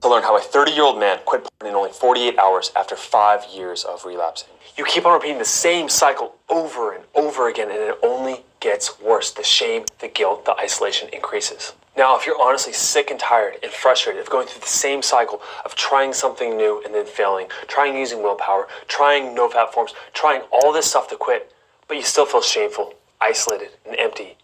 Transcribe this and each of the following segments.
To learn how a 30-year-old man quit porn in only 48 hours after 5 years of relapsing. You keep on repeating the same cycle over and over again, and it only gets worse. The shame, the guilt, the isolation increases. Now, if you're honestly sick and tired and frustrated of going through the same cycle of trying something new and then failing, trying using willpower, trying no-fap forms, trying all this stuff to quit, but you still feel shameful, isolated, and empty,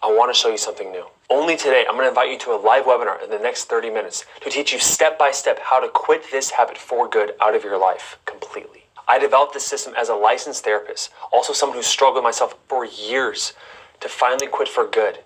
I want to show you something new. Only today, I'm going to invite you to a live webinar in the next 30 minutes to teach you step by step how to quit this habit for good out of your life completely. I developed this system as a licensed therapist, also someone who struggled myself for years to finally quit for good,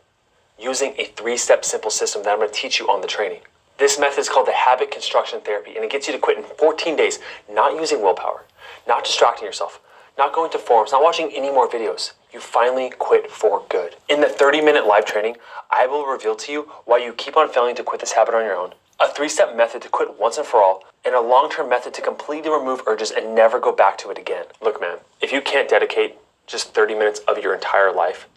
using a 3-step simple system that I'm going to teach you on the training. This method is called the habit construction therapy, and it gets you to quit in 14 days, not using willpower, not distracting yourself, not going to forums, not watching any more videos. You finally quit for good. In the 30-minute live training, I will reveal to you why you keep on failing to quit this habit on your own, a 3-step method to quit once and for all, and a long-term method to completely remove urges and never go back to it again. Look, man, if you can't dedicate just 30 minutes of your entire life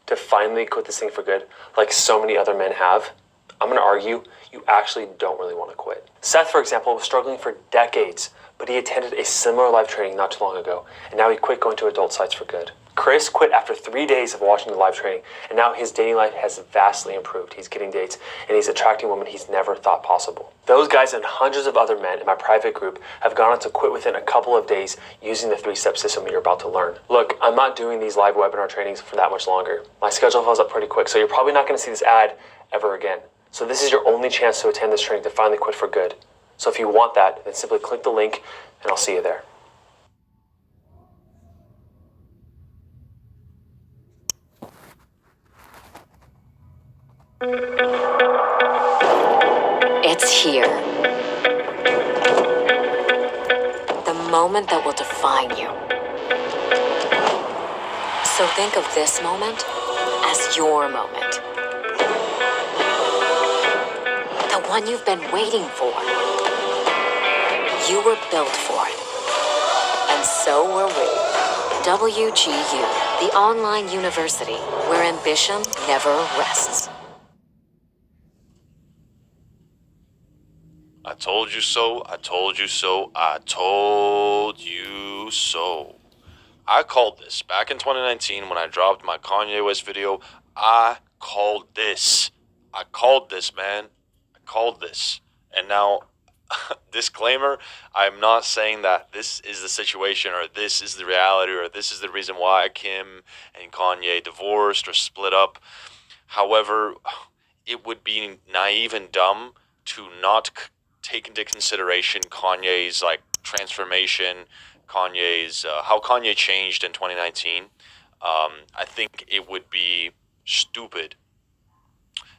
to finally quit this thing for good, like so many other men have, I'm going to argue you actually don't really want to quit. Seth, for example, was struggling for decades, but he attended a similar live training not too long ago, and now he quit going to adult sites for good. Chris quit after 3 days of watching the live training, and now his dating life has vastly improved. He's getting dates, and he's attracting women he's never thought possible. Those guys and hundreds of other men in my private group have gone on to quit within a couple of days using the 3-step system that you're about to learn. Look, I'm not doing these live webinar trainings for that much longer. My schedule fills up pretty quick, so you're probably not going to see this ad ever again. So this is your only chance to attend this training to finally quit for good. So if you want that, then simply click the link, and I'll see you there. It's here. The moment that will define you. So think of this moment as your moment. The one you've been waiting for. You were built for it. And so were we. WGU, the online university where ambition never rests. I told you so, I told you so, I told you so. I called this back in 2019 when I dropped my Kanye West video. I called this. I called this, man. I called this. And now, disclaimer, I'm not saying that this is the situation or this is the reality or this is the reason why Kim and Kanye divorced or split up. However, it would be naive and dumb to not take into consideration Kanye's transformation, Kanye's how Kanye changed in 2019. I think it would be stupid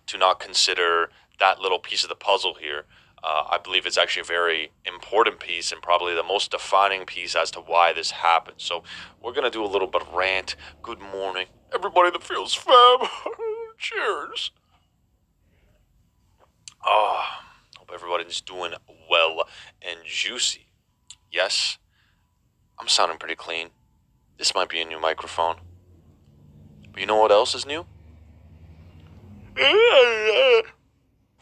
to not consider that little piece of the puzzle here. I believe it's actually a very important piece and probably the most defining piece as to why this happened. So we're gonna do a little bit of rant. Good morning, everybody that feels fab. Cheers. Hope everybody's doing well and juicy. Yes, I'm sounding pretty clean. This might be a new microphone. But you know what else is new?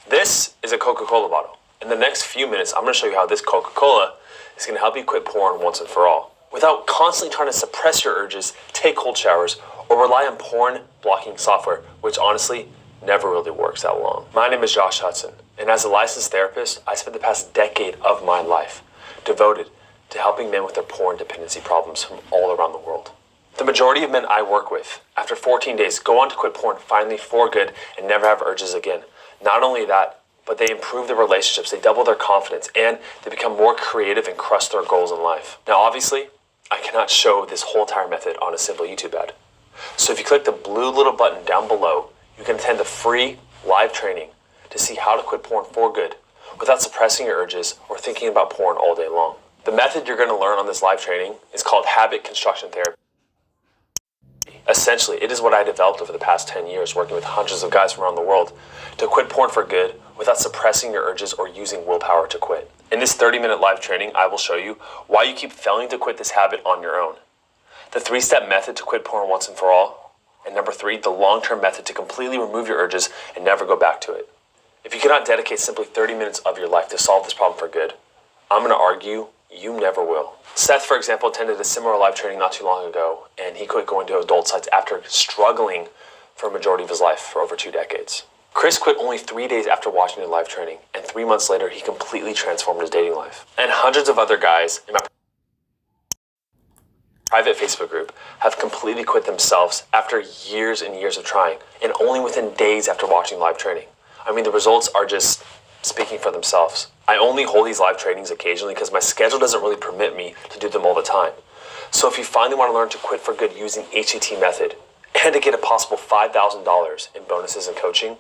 This is a Coca-Cola bottle. In the next few minutes, I'm going to show you how this Coca-Cola is going to help you quit porn once and for all, without constantly trying to suppress your urges, take cold showers, or rely on porn blocking software, which honestly never really works that long. My name is Josh Hudson, and as a licensed therapist, I spent the past decade of my life devoted to helping men with their porn dependency problems from all around the world. The majority of men I work with, after 14 days, go on to quit porn finally for good and never have urges again. Not only that, but they improve their relationships, they double their confidence, and they become more creative and crush their goals in life. Now, obviously, I cannot show this whole entire method on a simple YouTube ad. So if you click the blue little button down below, you can attend the free live training to see how to quit porn for good without suppressing your urges or thinking about porn all day long. The method you're going to learn on this live training is called habit construction therapy. Essentially, it is what I developed over the past 10 years working with hundreds of guys from around the world to quit porn for good without suppressing your urges or using willpower to quit. In this 30-minute live training, I will show you why you keep failing to quit this habit on your own, the 3-step method to quit porn once and for all, and number 3, the long-term method to completely remove your urges and never go back to it. If you cannot dedicate simply 30 minutes of your life to solve this problem for good, I'm going to argue you never will. Seth, for example, attended a similar live training not too long ago, and he quit going to adult sites after struggling for a majority of his life for over 2 decades. Chris quit only 3 days after watching the live training, and 3 months later, he completely transformed his dating life. And hundreds of other guys in my private Facebook group have completely quit themselves after years and years of trying, and only within days after watching live training. I mean, the results are just speaking for themselves. I only hold these live trainings occasionally because my schedule doesn't really permit me to do them all the time. So if you finally want to learn to quit for good using HCT method and to get a possible $5,000 in bonuses and coaching,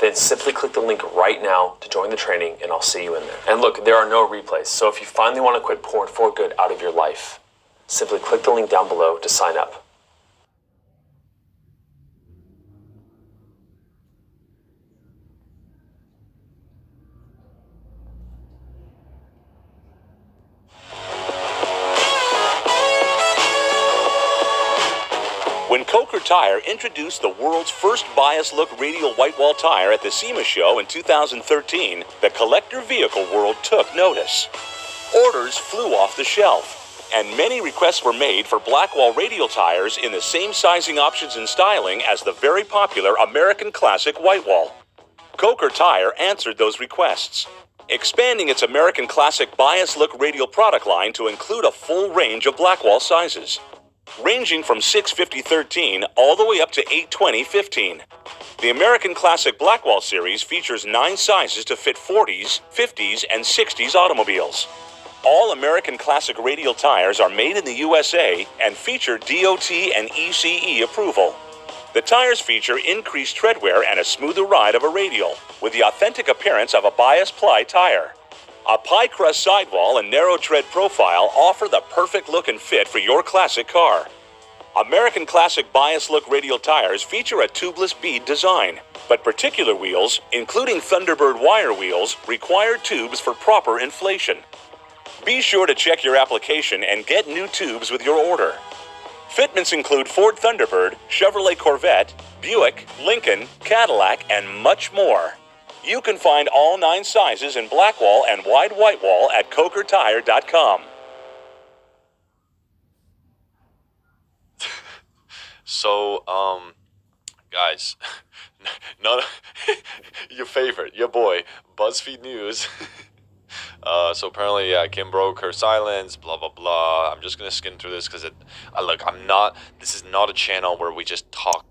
then simply click the link right now to join the training and I'll see you in there. And look, there are no replays. So if you finally want to quit porn for good out of your life, simply click the link down below to sign up. When Coker Tire introduced the world's first bias look radial white wall tire at the SEMA show in 2013, the collector vehicle world took notice. Orders flew off the shelf, and many requests were made for black wall radial tires in the same sizing options and styling as the very popular American Classic white wall. Coker Tire answered those requests, expanding its American Classic bias look radial product line to include a full range of black wall sizes, ranging from 650/13 all the way up to 820/15. The American Classic Blackwall series features 9 sizes to fit 40s, 50s, and 60s automobiles. All American Classic radial tires are made in the USA and feature DOT and ECE approval. The tires feature increased tread wear and a smoother ride of a radial, with the authentic appearance of a bias ply tire. A pie crust sidewall and narrow tread profile offer the perfect look and fit for your classic car. American Classic Bias Look radial tires feature a tubeless bead design, but particular wheels, including Thunderbird wire wheels, require tubes for proper inflation. Be sure to check your application and get new tubes with your order. Fitments include Ford Thunderbird, Chevrolet Corvette, Buick, Lincoln, Cadillac, and much more. You can find all 9 sizes in blackwall and wide whitewall at cokertire.com. So, guys, your favorite, your boy, BuzzFeed News. So apparently, Kim broke her silence, blah, blah, blah. I'm just going to skim through this because look, this is not a channel where we just talk